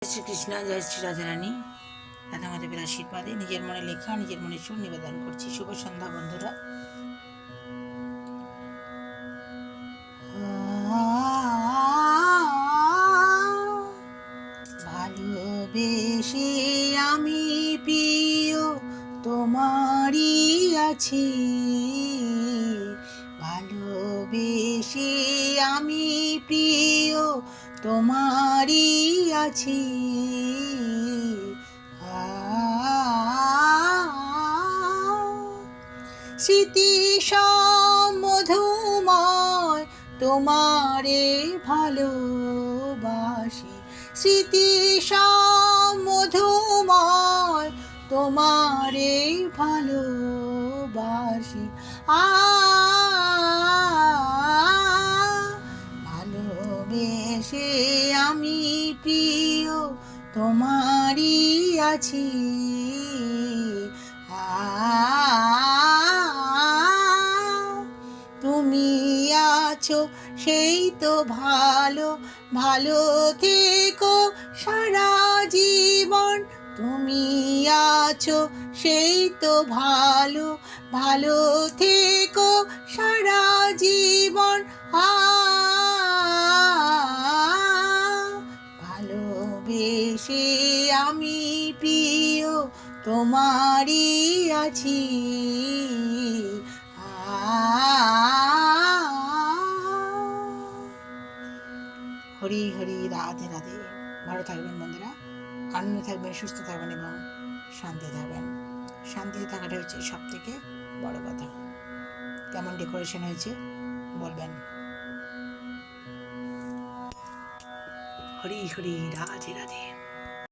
শ্রীকৃষ্ণ, জয় শ্রী রাধারানী। রাধা মাধবের আশীর্বাদে নিজের মনে লেখা, নিজের মনে সুর নিবেদন করছি। শুভ সন্ধ্যা বন্ধুরা। ভালোবেসে আমি প্রিয় তোমারই আছি, ভালোবেসে আমি প্রিয় তোমারই আছি। স্মৃতি মধুময় তোমারে ভালোবাসি, স্মৃতি মধুময় তোমারে ভালোবাসি। ভালোবেসে আমি প্রিয় তোমারই আছি। তুমি আছো সেই তো ভালো, ভালো থেকো সারা জীবন। তুমি আছো সেই তো ভালো, ভালো থেকো সারা জীবন। ভালোবেসে আমি প্রিয় তোমারই আছি। হরি হরি, রাধে রাধে। ভালো থাকবেন বন্ধুরা, আনন্দে থাকবেন, সুস্থ থাকবেন এবং শান্তিতে থাকবেন। শান্তিতে থাকাটা হচ্ছে সব থেকে বড় কথা। কেমন ডেকোরেশন হয়েছে বলবেন। হরি হরি, রাধে রাধে।